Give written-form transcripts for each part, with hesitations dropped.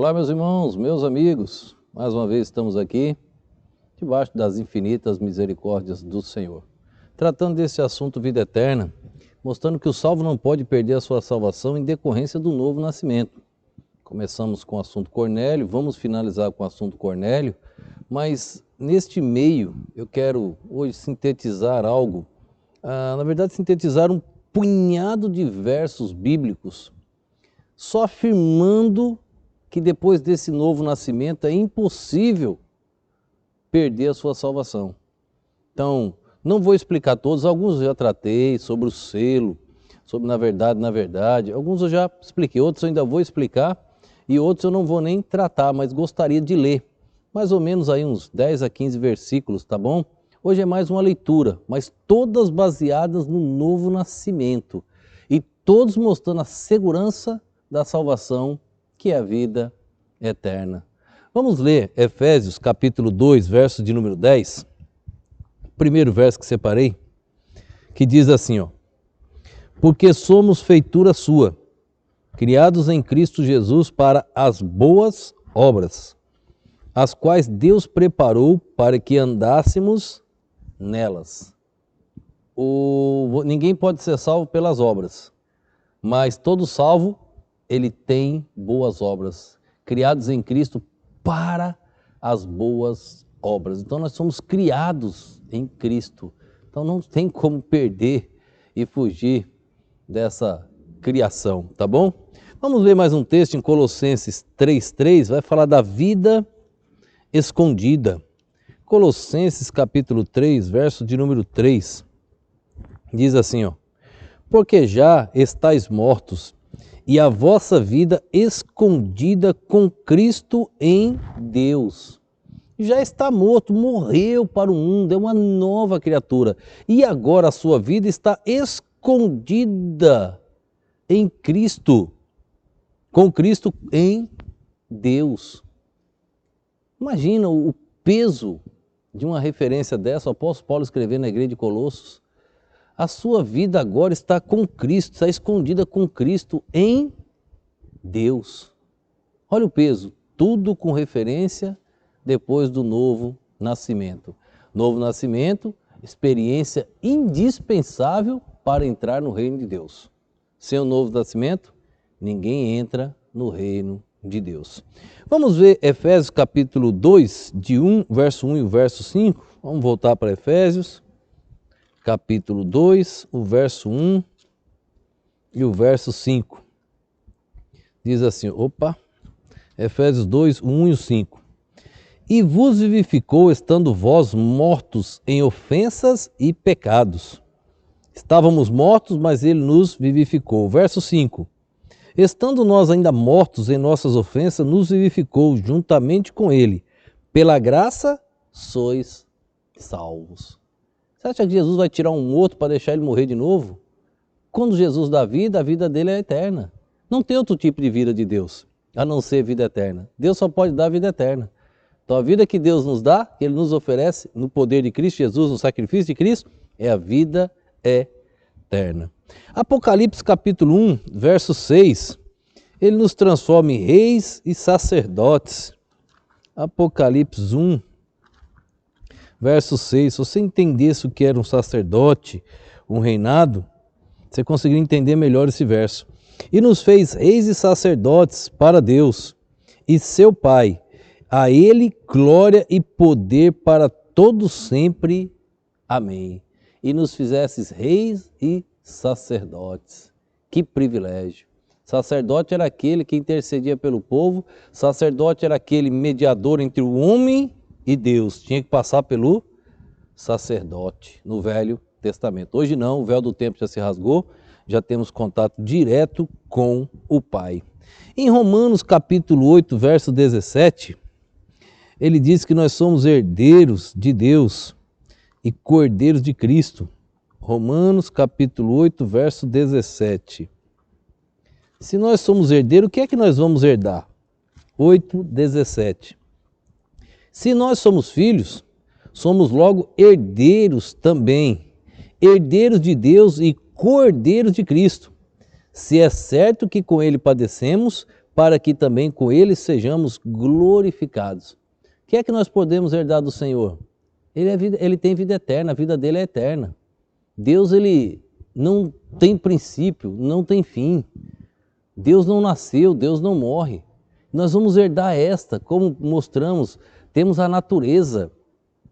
Olá, meus irmãos, meus amigos. Mais uma vez estamos aqui, debaixo das infinitas misericórdias do Senhor, tratando desse assunto vida eterna, mostrando que o salvo não pode perder a sua salvação em decorrência do novo nascimento. Começamos com o assunto Cornélio, vamos finalizar com o assunto Cornélio, mas neste meio eu quero hoje sintetizar algo, sintetizar um punhado de versos bíblicos, só afirmando que depois desse novo nascimento é impossível perder a sua salvação. Então, não vou explicar todos, alguns eu já tratei sobre o selo, sobre na verdade, alguns eu já expliquei, outros eu ainda vou explicar e outros eu não vou nem tratar, mas gostaria de ler, mais ou menos aí uns 10 a 15 versículos, tá bom? Hoje é mais uma leitura, mas todas baseadas no novo nascimento e todos mostrando a segurança da salvação, que é a vida eterna. Vamos ler Efésios capítulo 2, verso de número 10, primeiro verso que separei, que diz assim, porque somos feitura sua, criados em Cristo Jesus para as boas obras, as quais Deus preparou para que andássemos nelas. Ninguém pode ser salvo pelas obras, mas todo salvo, ele tem boas obras, criados em Cristo para as boas obras. Então nós somos criados em Cristo, então não tem como perder e fugir dessa criação, tá bom? Vamos ler mais um texto em Colossenses 3:3, vai falar da vida escondida. Colossenses capítulo 3, verso de número 3, diz assim, porque já estáis mortos e a vossa vida escondida com Cristo em Deus. Já está morto, morreu para o mundo, é uma nova criatura. E agora a sua vida está escondida em Cristo, com Cristo em Deus. Imagina o peso de uma referência dessa, o apóstolo Paulo escreveu na igreja de Colossos. A sua vida agora está com Cristo, está escondida com Cristo em Deus. Olha o peso, tudo com referência depois do novo nascimento. Novo nascimento, experiência indispensável para entrar no reino de Deus. Sem o novo nascimento, ninguém entra no reino de Deus. Vamos ver Efésios capítulo 2, verso 1 e o verso 5. Vamos voltar para Efésios. Capítulo 2, o verso 1 e o verso 5. Diz assim, Efésios 2, o 1 e o 5. E vos vivificou, estando vós mortos em ofensas e pecados. Estávamos mortos, mas ele nos vivificou. Verso 5. Estando nós ainda mortos em nossas ofensas, nos vivificou juntamente com ele. Pela graça sois salvos. Você acha que Jesus vai tirar um morto para deixar ele morrer de novo? Quando Jesus dá vida, a vida dele é eterna. Não tem outro tipo de vida de Deus, a não ser vida eterna. Deus só pode dar vida eterna. Então a vida que Deus nos dá, que Ele nos oferece no poder de Cristo Jesus, no sacrifício de Cristo, é a vida eterna. Apocalipse capítulo 1, verso 6, ele nos transforma em reis e sacerdotes. Apocalipse 1, verso 6, se você entendesse o que era um sacerdote, um reinado, você conseguiria entender melhor esse verso. E nos fez reis e sacerdotes para Deus e seu Pai. A Ele glória e poder para todos sempre. Amém. E nos fizesses reis e sacerdotes. Que privilégio. Sacerdote era aquele que intercedia pelo povo, sacerdote era aquele mediador entre o homem e Deus, tinha que passar pelo sacerdote no Velho Testamento. Hoje não, o véu do templo já se rasgou, já temos contato direto com o Pai. Em Romanos capítulo 8, verso 17, ele diz que nós somos herdeiros de Deus e cordeiros de Cristo. Romanos capítulo 8, verso 17. Se nós somos herdeiros, o que é que nós vamos herdar? 8, 17. Se nós somos filhos, somos logo herdeiros também, herdeiros de Deus e cordeiros de Cristo. Se é certo que com ele padecemos, para que também com ele sejamos glorificados. O que é que nós podemos herdar do Senhor? Ele tem vida eterna, a vida dele é eterna. Deus, ele não tem princípio, não tem fim. Deus não nasceu, Deus não morre. Nós vamos herdar como mostramos, temos a natureza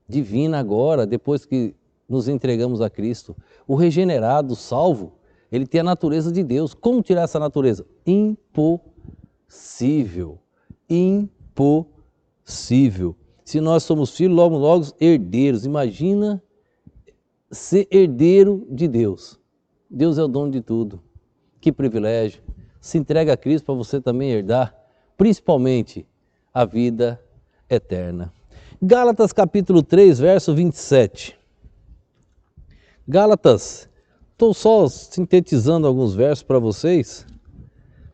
divina agora, depois que nos entregamos a Cristo. O regenerado, o salvo, ele tem a natureza de Deus. Como tirar essa natureza? Impossível. Impossível. Se nós somos filhos, logo herdeiros. Imagina ser herdeiro de Deus. Deus é o dono de tudo. Que privilégio. Se entrega a Cristo para você também herdar, principalmente, a vida eterna. Gálatas capítulo 3, verso 27. Gálatas, estou só sintetizando alguns versos para vocês,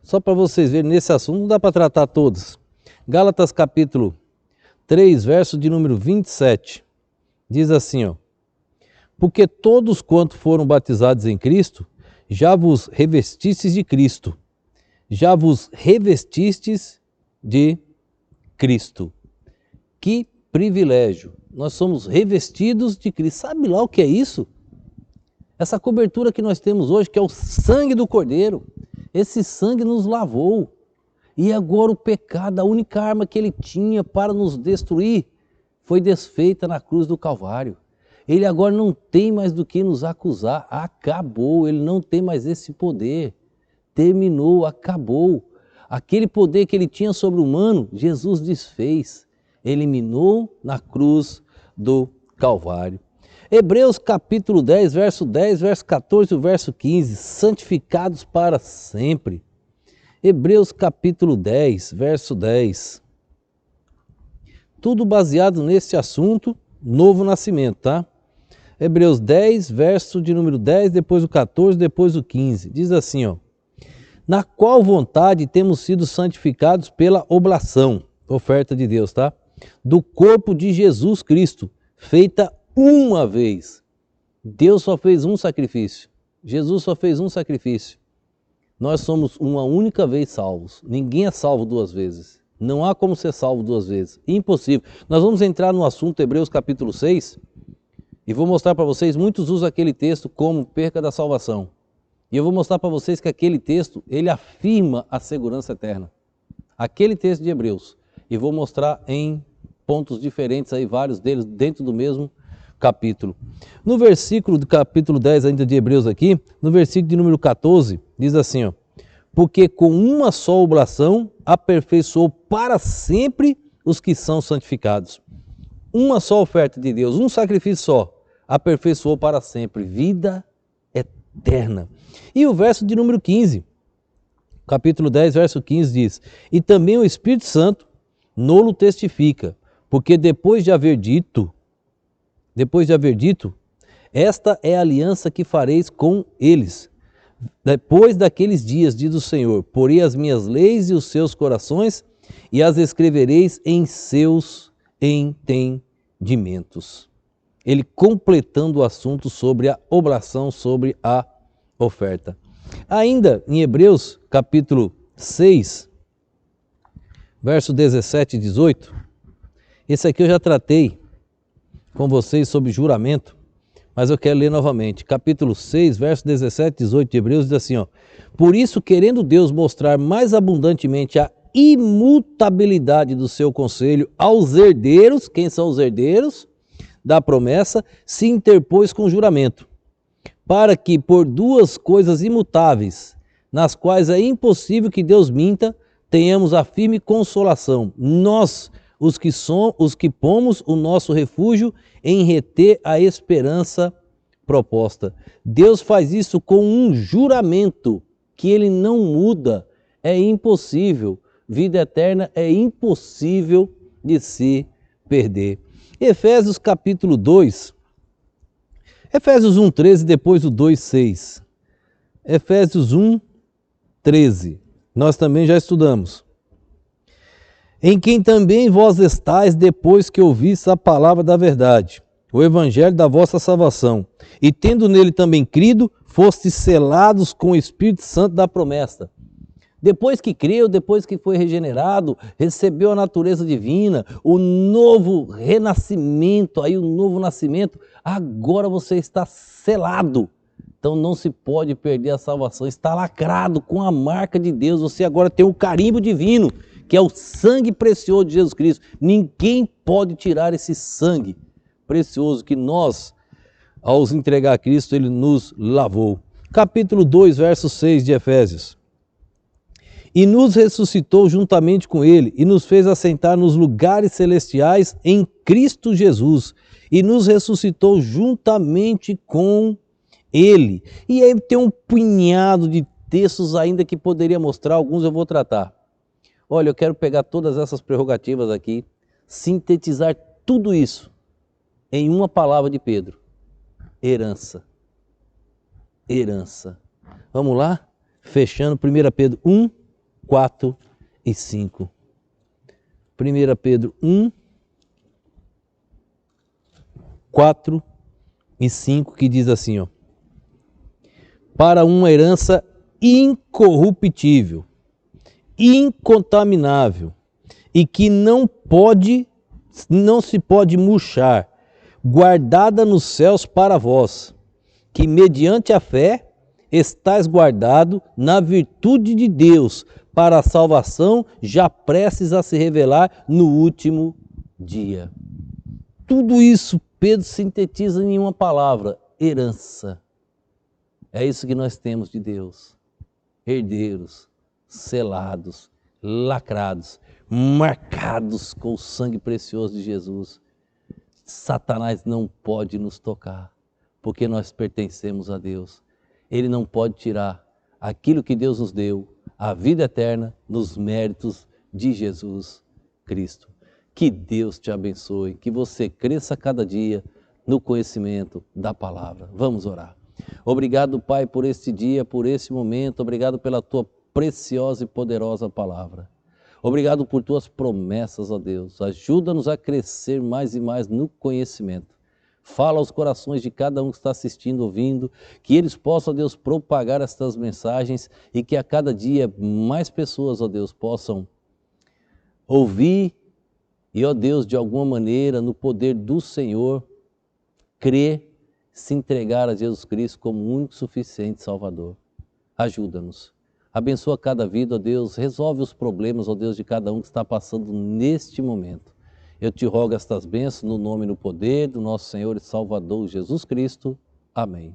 só para vocês verem nesse assunto, não dá para tratar todos. Gálatas capítulo 3, verso de número 27, diz assim, porque todos quanto foram batizados em Cristo, já vos revestistes de Cristo. Já vos revestistes de Cristo. Que privilégio! Nós somos revestidos de Cristo. Sabe lá o que é isso? Essa cobertura que nós temos hoje, que é o sangue do Cordeiro. Esse sangue nos lavou. E agora o pecado, a única arma que ele tinha para nos destruir, foi desfeita na cruz do Calvário. Ele agora não tem mais do que nos acusar. Acabou, ele não tem mais esse poder. Terminou, acabou. Aquele poder que ele tinha sobre o humano, Jesus desfez. Eliminou na cruz do Calvário. Hebreus capítulo 10, verso 14 e verso 15, santificados para sempre. Hebreus capítulo 10, verso 10. Tudo baseado nesse assunto, novo nascimento, tá? Hebreus 10, verso de número 10, depois o 14, depois o 15. Diz assim, na qual vontade temos sido santificados pela oblação, oferta de Deus, tá? Do corpo de Jesus Cristo, feita uma vez. Deus só fez um sacrifício. Jesus só fez um sacrifício. Nós somos uma única vez salvos. Ninguém é salvo duas vezes. Não há como ser salvo duas vezes. Impossível. Nós vamos entrar no assunto Hebreus capítulo 6 e vou mostrar para vocês, muitos usam aquele texto como perca da salvação. E eu vou mostrar para vocês que aquele texto, ele afirma a segurança eterna. Aquele texto de Hebreus. E vou mostrar em pontos diferentes aí, vários deles dentro do mesmo capítulo. No versículo do capítulo 10 ainda de Hebreus aqui, no versículo de número 14, diz assim, porque com uma só oblação aperfeiçoou para sempre os que são santificados. Uma só oferta de Deus, um sacrifício só, aperfeiçoou para sempre, vida eterna. E o verso de número 15, capítulo 10, verso 15 diz, e também o Espírito Santo nolo testifica, porque depois de haver dito, esta é a aliança que fareis com eles. Depois daqueles dias, diz o Senhor, porei as minhas leis e os seus corações e as escrevereis em seus entendimentos. Ele completando o assunto sobre a oblação, sobre a oferta. Ainda em Hebreus, capítulo 6, verso 17 e 18, esse aqui eu já tratei com vocês sobre juramento, mas eu quero ler novamente. Capítulo 6, verso 17 e 18 de Hebreus diz assim, por isso, querendo Deus mostrar mais abundantemente a imutabilidade do seu conselho aos herdeiros, quem são os herdeiros da promessa, se interpôs com juramento, para que por duas coisas imutáveis, nas quais é impossível que Deus minta, tenhamos a firme consolação, nós, os que pomos o nosso refúgio em reter a esperança proposta. Deus faz isso com um juramento que ele não muda, é impossível. Vida eterna é impossível de se perder. Efésios capítulo 2, Efésios 1:13, depois o 2:6. Efésios 1:13, nós também já estudamos. Em quem também vós estáis depois que ouvistes a palavra da verdade, o evangelho da vossa salvação, e tendo nele também crido, fostes selados com o Espírito Santo da promessa. Depois que creu, depois que foi regenerado, recebeu a natureza divina, o novo renascimento, aí o novo nascimento, agora você está selado. Então não se pode perder a salvação, está lacrado com a marca de Deus, você agora tem o carimbo divino, que é o sangue precioso de Jesus Cristo. Ninguém pode tirar esse sangue precioso que nós, ao entregar a Cristo, Ele nos lavou. Capítulo 2, verso 6 de Efésios. E nos ressuscitou juntamente com Ele, e nos fez assentar nos lugares celestiais em Cristo Jesus, e nos ressuscitou juntamente com Ele. E aí tem um punhado de textos ainda que poderia mostrar, alguns eu vou tratar. Olha, eu quero pegar todas essas prerrogativas aqui, sintetizar tudo isso em uma palavra de Pedro: herança. Herança. Vamos lá? Fechando 1 Pedro 1, 4 e 5. 1 Pedro 1, 4 e 5, que diz assim, ó: para uma herança incorruptível, incontaminável, e que não se pode murchar, guardada nos céus para vós, que mediante a fé estais guardado na virtude de Deus, para a salvação já prestes a se revelar no último dia. Tudo isso Pedro sintetiza em uma palavra: herança. É isso que nós temos de Deus. Herdeiros, selados, lacrados, marcados com o sangue precioso de Jesus. Satanás não pode nos tocar, porque nós pertencemos a Deus. Ele não pode tirar aquilo que Deus nos deu, a vida eterna, nos méritos de Jesus Cristo. Que Deus te abençoe, que você cresça cada dia no conhecimento da palavra. Vamos orar. Obrigado, Pai, por este dia, por esse momento. Obrigado pela tua preciosa e poderosa palavra. Obrigado por tuas promessas, ó Deus. Ajuda-nos a crescer mais e mais no conhecimento. Fala aos corações de cada um que está assistindo, ouvindo, que eles possam, ó Deus, propagar estas mensagens e que a cada dia mais pessoas, ó Deus, possam ouvir e, ó Deus, de alguma maneira, no poder do Senhor, crer, se entregar a Jesus Cristo como o único suficiente Salvador. Ajuda-nos. Abençoa cada vida, ó Deus. Resolve os problemas, ó Deus, de cada um que está passando neste momento. Eu te rogo estas bênçãos no nome e no poder do nosso Senhor e Salvador Jesus Cristo. Amém.